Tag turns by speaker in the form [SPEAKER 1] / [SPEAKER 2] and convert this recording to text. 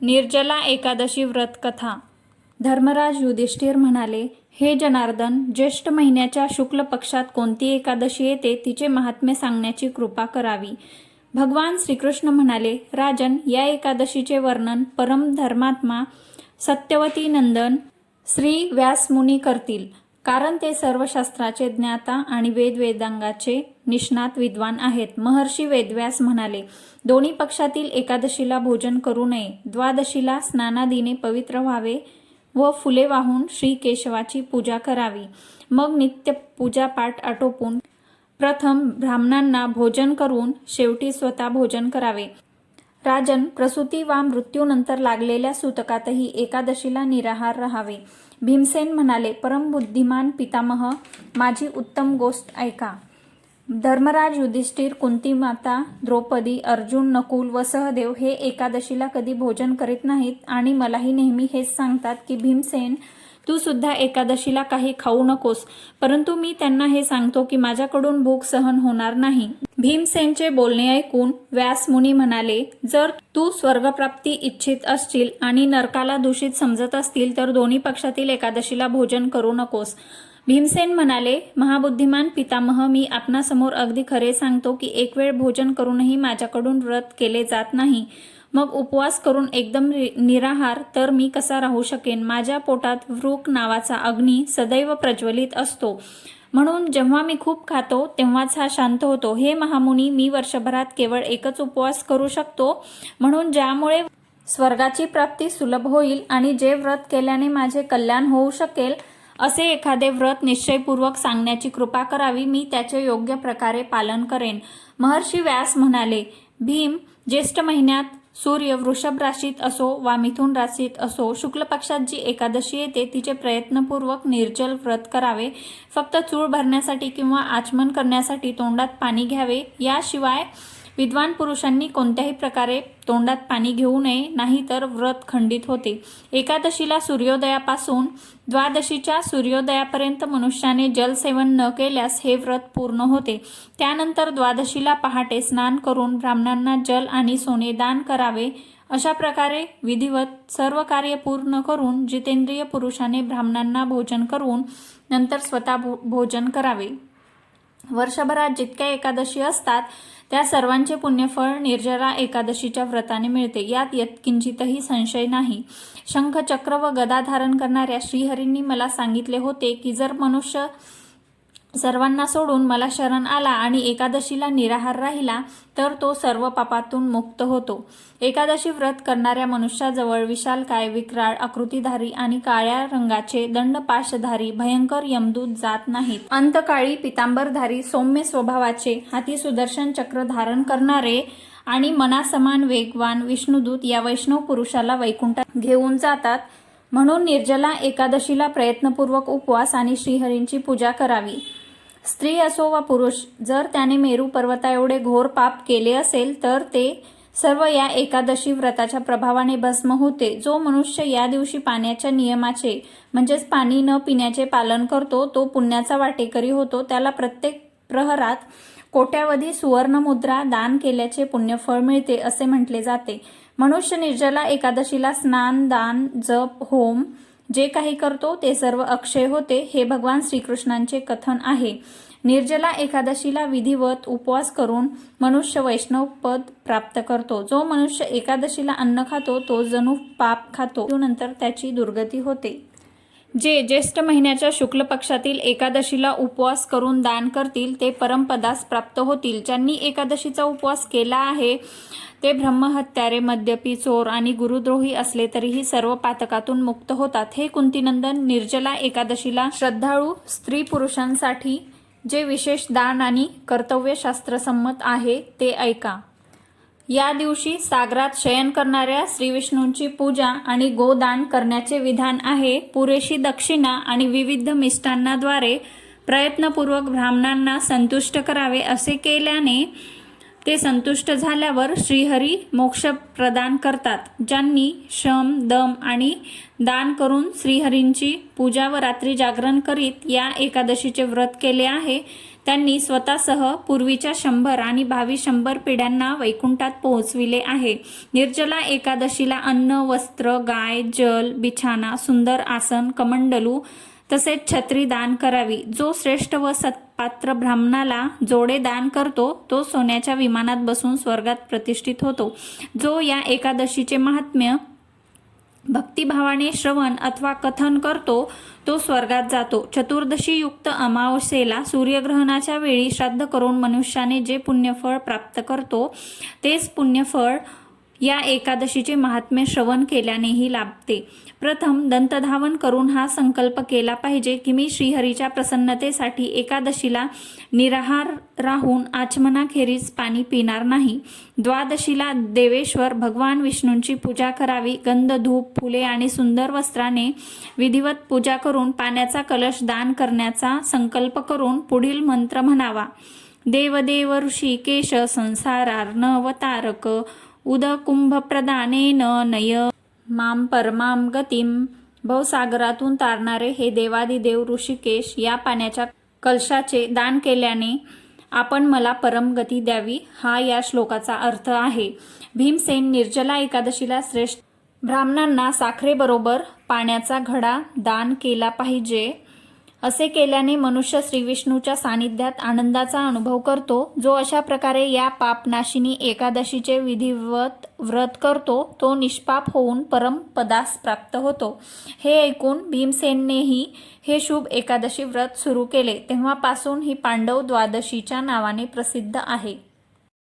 [SPEAKER 1] निर्जला एकादशी व्रत कथा। धर्मराज युधिष्ठिर म्हणाले, हे जनार्दन, ज्येष्ठ महिन्याच्या शुक्ल पक्षात कोणती एकादशी येते तिचे महात्म्य सांगण्याची कृपा करावी। भगवान श्रीकृष्ण म्हणाले, राजन, या एकादशीचे वर्णन परम धर्मात्मा सत्यवती नंदन श्री व्यासमुनी करतील, कारण ते सर्व शास्त्राचे ज्ञाता आणि वेदांगाचे निष्णात विद्वान आहेत। महर्षी वेदव्यास म्हणाले, दोन्ही पक्षातील एकादशीला भोजन करू नये, द्वादशीला स्नानादीने पवित्र व्हावे व फुले वाहून श्री केशवाची पूजा करावी, मग नित्य पूजापाठ आटोपून प्रथम ब्राह्मणांना भोजन करून शेवटी स्वतः भोजन करावे। राजन, प्रसूती वा मृत्यूनंतर लागलेल्या सूतकातही एकादशीला निराहार राहावे। भीमसेन म्हणाले, परमबुद्धिमान पितामह, माझी उत्तम गोष्ट ऐका। धर्मराज युधिष्ठिर, कुंती माता, द्रौपदी, अर्जुन, नकुल व सहदेव हे एकादशीला कधी भोजन करीत नाहीत आणि मलाही नेहमी हेच सांगतात की भीमसेन, तू सुद्धा एकादशीला काही खाऊ नकोस, परंतु मी त्यांना हे सांगतो की माझ्याकडून भूक सहन होणार नाही। भीमसेनचे बोलणे ऐकून व्यासमुनी म्हणाले, जर तू स्वर्गप्राप्ती इच्छित असशील आणि नरकाला दूषित समजत असतील तर दोन्ही पक्षातील एकादशीला भोजन करू नकोस। भीमसेन म्हणाले, महाबुद्धिमान पितामह, मी आपणासमोर अगदी खरे सांगतो की एक वेळ भोजन करूनही माझ्याकडून व्रत केले जात नाही, मग उपवास करून एकदम निराहार तर मी कसा राहू शकेन। माझ्या पोटात वृक नावाचा अग्नी सदैव प्रज्वलित असतो, म्हणून जेव्हा मी खूप खातो तेव्हाच हा शांत होतो। हे महामुनी, मी वर्षभरात केवळ एकच उपवास करू शकतो, म्हणून ज्यामुळे स्वर्गाची प्राप्ती सुलभ होईल आणि जे व्रत केल्याने माझे कल्याण होऊ शकेल असे एखादे व्रत निश्चयपूर्वक सांगण्याची कृपा करावी, मी त्याचे योग्य प्रकारे पालन करेन। महर्षी व्यास म्हणाले, भीम, ज्येष्ठ महिन्यात सूर्य वृषभ राशीत असो वा मिथुन राशीत असो, शुक्ल पक्षात जी एकादशी येते तिचे प्रयत्नपूर्वक निर्जल व्रत करावे। फक्त चूळ भरण्यासाठी किंवा आचमन करण्यासाठी तोंडात पाणी घ्यावे, याशिवाय विद्वान पुरुषांनी कोणत्याही प्रकारे तोंडात पाणी घेऊ नये, नाहीतर व्रत खंडित होते। एकादशीला सूर्योदयापासून द्वादशीच्या सूर्योदयापर्यंत मनुष्याने जलसेवन न केल्यास हे व्रत पूर्ण होते। त्यानंतर द्वादशीला पहाटे स्नान करून ब्राह्मणांना जल आणि सोने दान करावे। अशा प्रकारे विधिवत सर्व कार्य पूर्ण करून जितेंद्रिय पुरुषाने ब्राह्मणांना भोजन करून नंतर स्वतः भोजन करावे। वर्षभरात जितक्या एकादशी असतात त्या सर्वांचे पुण्यफळ निर्जला एकादशीच्या व्रताने मिळते, यात यत्किंचितही संशय नाही। शंख, चक्र व गदा धारण करणाऱ्या श्रीहरींनी मला सांगितले होते की जर मनुष्य सर्वांना सोडून मला शरण आला आणि एकादशीला निराहार राहिला तर तो सर्व पापातून मुक्त होतो। एकादशी व्रत करणाऱ्या मनुष्याजवळ विशालकाय, विक्राळ आकृतीधारी आणि काळ्या रंगाचे दंडपाशधारी भयंकर यमदूत जात नाहीत। अंतकाळी पितांबरधारी, सौम्य स्वभावाचे, हाती सुदर्शन चक्र धारण करणारे आणि मनासमान वेगवान विष्णुदूत या वैष्णव पुरुषाला वैकुंठात घेऊन जातात। म्हणून निर्जला एकादशीला प्रयत्नपूर्वक उपवास आणि श्रीहरींची पूजा करावी। स्त्री असो वा पुरुष, जर त्याने मेरू पर्वता एवढे घोर पाप केले असेल तर ते सर्व या एकादशी व्रताच्या प्रभावाने भस्म होते। जो मनुष्य या दिवशी पाण्याच्या नियमाचे म्हणजेच पाणी न पिण्याचे पालन करतो तो पुण्याचा वाटेकरी होतो। त्याला प्रत्येक प्रहरात कोट्यावधी सुवर्णमुद्रा दान केल्याचे पुण्यफळ मिळते असे म्हटले जाते। मनुष्य निर्जला एकादशीला स्नान, दान, जप, होम जे काही करतो ते सर्व अक्षय होते, हे भगवान श्रीकृष्णांचे कथन आहे। निर्जला एकादशीला विधिवत उपवास करून मनुष्य वैष्णव पद प्राप्त करतो। जो मनुष्य एकादशीला अन्न खातो तो जणू पाप खातो, नंतर त्याची दुर्गती होते। जे ज्येष्ठ महिन्याच्या शुक्ल पक्षातील एकादशीला उपवास करून दान करतील ते परमपदास प्राप्त होतील। ज्यांनी एकादशीचा उपवास केला आहे ते ब्रह्महत्यारे, मद्यपी, चोर आणि गुरुद्रोही असले तरीही सर्व पातकातून मुक्त होतात। हे कुंतीनंदन, निर्जला एकादशीला श्रद्धाळू स्त्री पुरुषांसाठी जे विशेष दान आणि कर्तव्यशास्त्रसंमत आहे ते ऐका। या दिवशी सागरात शयन करणाऱ्या श्रीविष्णूंची पूजा आणि गोदान करण्याचे विधान आहे। पुरेशी दक्षिणा आणि विविध मिष्टांनाद्वारे प्रयत्नपूर्वक ब्राह्मणांना संतुष्ट करावे। असे केल्याने ते संतुष्ट झाल्यावर श्रीहरी मोक्ष प्रदान करतात। ज्यांनी श्रम, दम आणि दान करून श्रीहरींची पूजा व रात्री जागरण करीत या एकादशीचे व्रत केले आहे त्यांनी स्वतःसह पूर्वीच्या 100 आणि भावी 100 पिढ्यांना वैकुंठात पोहोचविले आहे. निर्जला एकादशीला अन्न, वस्त्र, गाय, जल, बिछाना, सुंदर आसन, कमंडलू तसेच छत्री दान करावी. जो श्रेष्ठ व सत्पात्र ब्राह्मणाला जोडे दान करतो तो सोन्याच्या विमानात बसून स्वर्गात प्रतिष्ठित होतो. जो या एकादशीचे महात्म्य भक्तिभावाने श्रवण अथवा कथन करतो तो स्वर्गात जातो. चतुर्दशी युक्त अमावस्येला सूर्यग्रहणाच्या वेळी श्राद्ध करून मनुष्याने जे पुण्यफळ प्राप्त करतो तेच पुण्यफळ या एकादशीचे महात्म्य श्रवण केल्यानेही लाभते. प्रथम दंतधावन करून हा संकल्प केला पाहिजे की मी श्रीहरीच्या प्रसन्नतेसाठी एकादशीला निराहार राहून आचमनाखेरीज पाणी पिणार नाही. द्वादशीला देवेश्वर भगवान विष्णूंची पूजा करावी. गंध, धूप, फुले आणि सुंदर वस्त्राने विधिवत पूजा करून पाण्याचा कलश दान करण्याचा संकल्प करून पुढील मंत्र म्हणावा. देवदेव ऋषिकेश संसारार्णवतारक उदकुंभप्रदानेन नय माम परमाम गतिम. भवसागरातून तारणारे हे देवादिदेव ऋषिकेश, या पाण्याच्या कलशाचे दान केल्याने आपण मला परम गती द्यावी, हा या श्लोकाचा अर्थ आहे. भीमसेन निर्जला एकादशीला श्रेष्ठ ब्राह्मणांना साखरेबरोबर पाण्याचा घडा दान केला पाहिजे. असे केल्याने मनुष्य श्रीविष्णूच्या सानिध्यात आनंदाचा अनुभव करतो. जो अशा प्रकारे या पापनाशिनी एकादशीचे विधिवत व्रत करतो तो निष्पाप होऊन परम पदास प्राप्त होतो. हे ऐकून भीमसेननेही हे शुभ एकादशी व्रत सुरू केले. तेव्हापासून ही पांडव द्वादशीच्या नावाने प्रसिद्ध आहे.